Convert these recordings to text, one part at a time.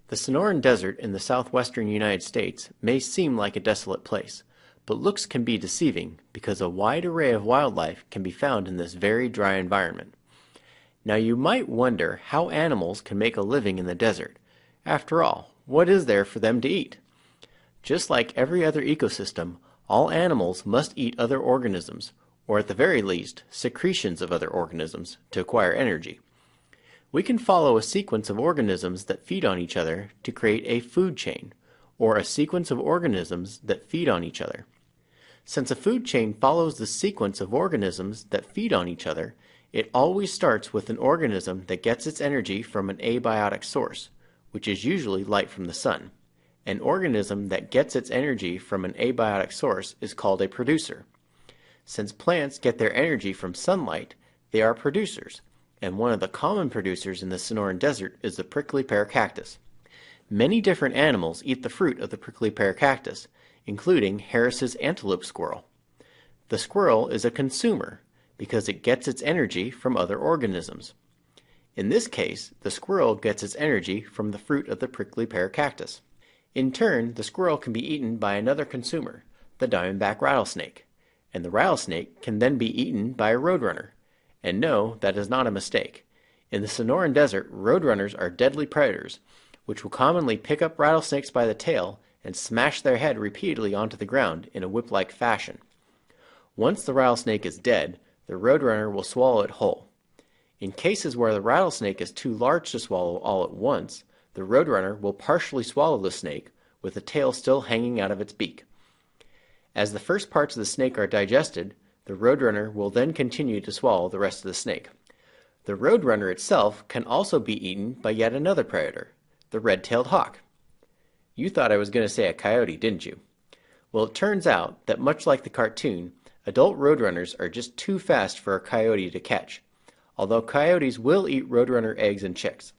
The Sonoran Desert in the southwestern United States may seem like a desolate place, but looks can be deceiving because a wide array of wildlife can be found in this very dry environment. Now you might wonder how animals can make a living in the desert. After all, what is there for them to eat? Just like every other ecosystem, all animals must eat other organisms, or at the very least, secretions of other organisms, to acquire energy. We can follow a sequence of organisms that feed on each other to create a food chain, or a sequence of organisms that feed on each other. Since a food chain follows the sequence of organisms that feed on each other, it always starts with an organism that gets its energy from an abiotic source, which is usually light from the sun. An organism that gets its energy from an abiotic source is called a producer. Since plants get their energy from sunlight, they are producers, and one of the common producers in the Sonoran Desert is the prickly pear cactus. Many different animals eat the fruit of the prickly pear cactus, including Harris's antelope squirrel. The squirrel is a consumer because it gets its energy from other organisms. In this case, the squirrel gets its energy from the fruit of the prickly pear cactus. In turn, the squirrel can be eaten by another consumer, the diamondback rattlesnake, and the rattlesnake can then be eaten by a roadrunner. And no, that is not a mistake. In the Sonoran Desert, roadrunners are deadly predators, which will commonly pick up rattlesnakes by the tail and smash their head repeatedly onto the ground in a whip-like fashion. Once the rattlesnake is dead, the roadrunner will swallow it whole. In cases where the rattlesnake is too large to swallow all at once, the roadrunner will partially swallow the snake, with the tail still hanging out of its beak. As the first parts of the snake are digested, the roadrunner will then continue to swallow the rest of the snake. The roadrunner itself can also be eaten by yet another predator, the red-tailed hawk. You thought I was going to say a coyote, didn't you? Well, it turns out that much like the cartoon, adult roadrunners are just too fast for a coyote to catch, although coyotes will eat roadrunner eggs and chicks.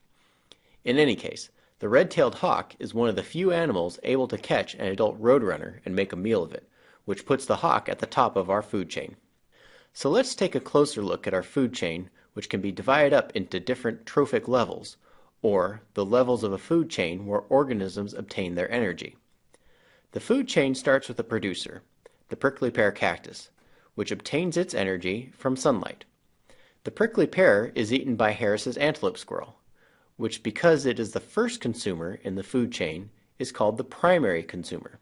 In any case, the red-tailed hawk is one of the few animals able to catch an adult roadrunner and make a meal of it, which puts the hawk at the top of our food chain. So let's take a closer look at our food chain, which can be divided up into different trophic levels, or the levels of a food chain where organisms obtain their energy. The food chain starts with a producer, the prickly pear cactus, which obtains its energy from sunlight. The prickly pear is eaten by Harris's antelope squirrel, which, because it is the first consumer in the food chain, is called the primary consumer.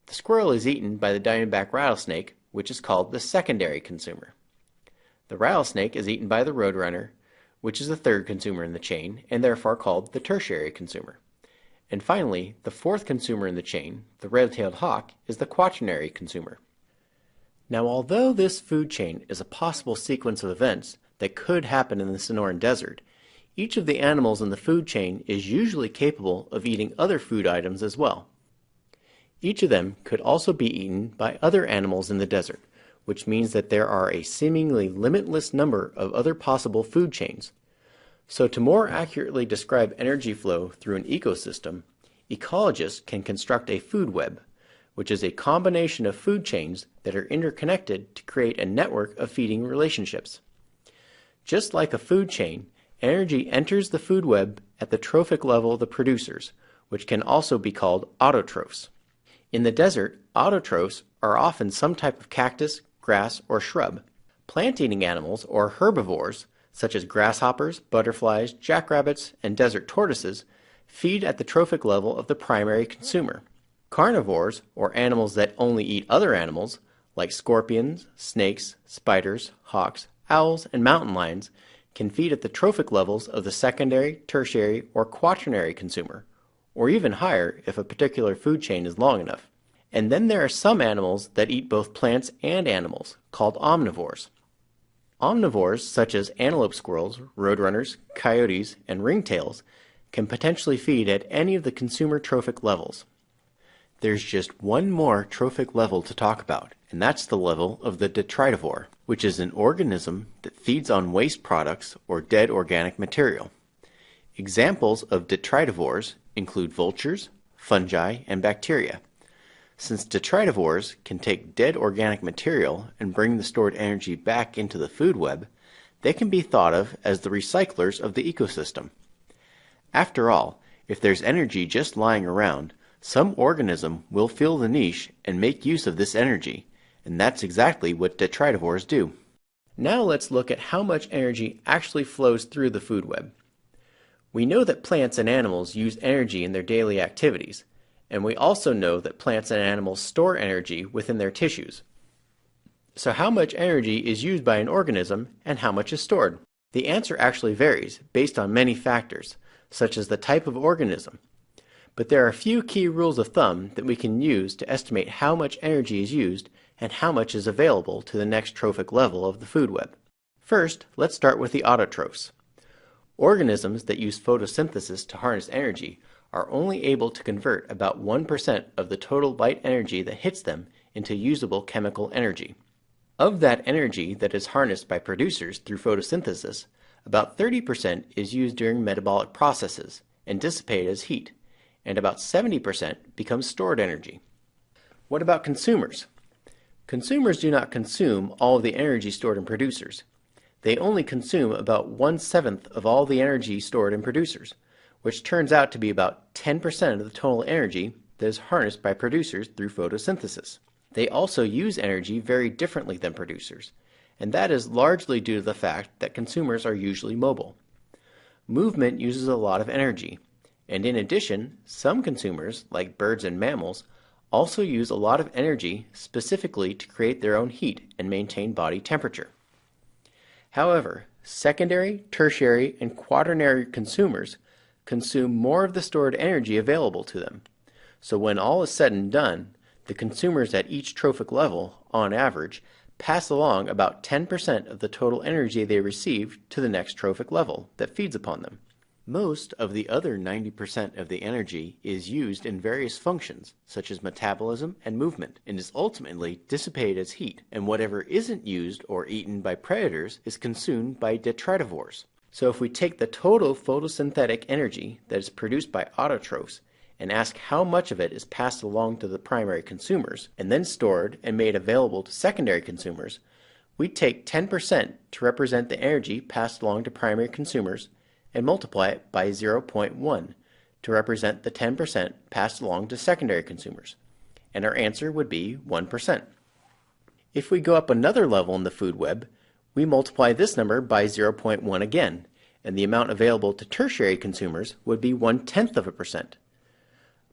The squirrel is eaten by the diamondback rattlesnake, which is called the secondary consumer. The rattlesnake is eaten by the roadrunner, which is the third consumer in the chain, and therefore called the tertiary consumer. And finally, the fourth consumer in the chain, the red-tailed hawk, is the quaternary consumer. Now, although this food chain is a possible sequence of events that could happen in the Sonoran Desert, each of the animals in the food chain is usually capable of eating other food items as well. Each of them could also be eaten by other animals in the desert, which means that there are a seemingly limitless number of other possible food chains. So to more accurately describe energy flow through an ecosystem, ecologists can construct a food web, which is a combination of food chains that are interconnected to create a network of feeding relationships. Just like a food chain, energy enters the food web at the trophic level of the producers, which can also be called autotrophs. In the desert, autotrophs are often some type of cactus, grass, or shrub. Plant-eating animals, or herbivores, such as grasshoppers, butterflies, jackrabbits, and desert tortoises, feed at the trophic level of the primary consumer. Carnivores, or animals that only eat other animals, like scorpions, snakes, spiders, hawks, owls, and mountain lions, can feed at the trophic levels of the secondary, tertiary, or quaternary consumer, or even higher if a particular food chain is long enough. And then there are some animals that eat both plants and animals, called omnivores. Omnivores, such as antelope squirrels, roadrunners, coyotes, and ringtails, can potentially feed at any of the consumer trophic levels. There's just one more trophic level to talk about, and that's the level of the detritivore, which is an organism that feeds on waste products or dead organic material. Examples of detritivores include vultures, fungi, and bacteria. Since detritivores can take dead organic material and bring the stored energy back into the food web, they can be thought of as the recyclers of the ecosystem. After all, If there's energy just lying around, some organism will fill the niche and make use of this energy, and that's exactly what detritivores do. Now let's look at how much energy actually flows through the food web. We know that plants and animals use energy in their daily activities, and we also know that plants and animals store energy within their tissues. So how much energy is used by an organism and how much is stored? The answer actually varies based on many factors, such as the type of organism. But there are a few key rules of thumb that we can use to estimate how much energy is used and how much is available to the next trophic level of the food web. First, let's start with the autotrophs. Organisms that use photosynthesis to harness energy are only able to convert about 1% of the total light energy that hits them into usable chemical energy. Of that energy that is harnessed by producers through photosynthesis, about 30% is used during metabolic processes and dissipated as heat, and about 70% becomes stored energy. What about consumers? Consumers do not consume all of the energy stored in producers. They only consume about 1/7 of all the energy stored in producers, which turns out to be about 10% of the total energy that is harnessed by producers through photosynthesis. They also use energy very differently than producers, and that is largely due to the fact that consumers are usually mobile. Movement uses a lot of energy, and in addition, some consumers, like birds and mammals, also use a lot of energy specifically to create their own heat and maintain body temperature. However, secondary, tertiary, and quaternary consumers consume more of the stored energy available to them. So when all is said and done, the consumers at each trophic level, on average, pass along about 10% of the total energy they receive to the next trophic level that feeds upon them. Most of the other 90% of the energy is used in various functions, such as metabolism and movement, and is ultimately dissipated as heat, and whatever isn't used or eaten by predators is consumed by detritivores. So if we take the total photosynthetic energy that is produced by autotrophs and ask how much of it is passed along to the primary consumers, and then stored and made available to secondary consumers, we take 10% to represent the energy passed along to primary consumers and multiply it by 0.1 to represent the 10% passed along to secondary consumers, and our answer would be 1%. If we go up another level in the food web, we multiply this number by 0.1 again, and the amount available to tertiary consumers would be 1/10%.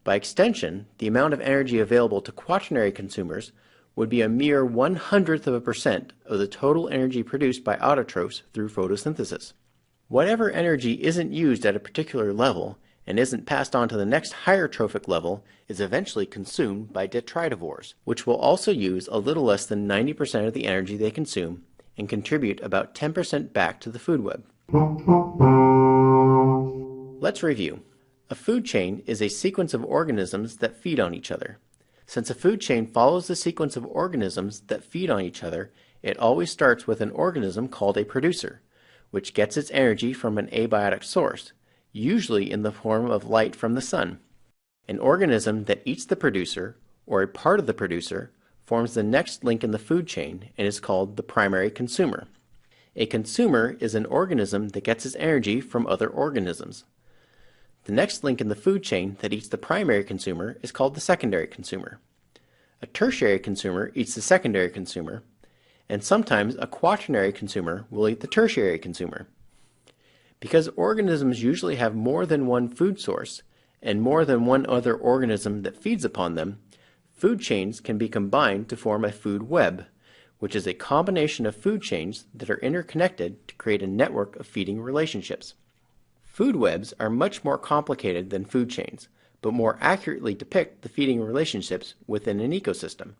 By extension, the amount of energy available to quaternary consumers would be a mere 1/100% of the total energy produced by autotrophs through photosynthesis. Whatever energy isn't used at a particular level and isn't passed on to the next higher trophic level is eventually consumed by detritivores, which will also use a little less than 90% of the energy they consume and contribute about 10% back to the food web. Let's review. A food chain is a sequence of organisms that feed on each other. Since a food chain follows the sequence of organisms that feed on each other, it always starts with an organism called a producer, which gets its energy from an abiotic source, usually in the form of light from the sun. An organism that eats the producer, or a part of the producer, forms the next link in the food chain and is called the primary consumer. A consumer is an organism that gets its energy from other organisms. The next link in the food chain that eats the primary consumer is called the secondary consumer. A tertiary consumer eats the secondary consumer, and sometimes a quaternary consumer will eat the tertiary consumer. Because organisms usually have more than one food source and more than one other organism that feeds upon them, food chains can be combined to form a food web, which is a combination of food chains that are interconnected to create a network of feeding relationships. Food webs are much more complicated than food chains, but more accurately depict the feeding relationships within an ecosystem.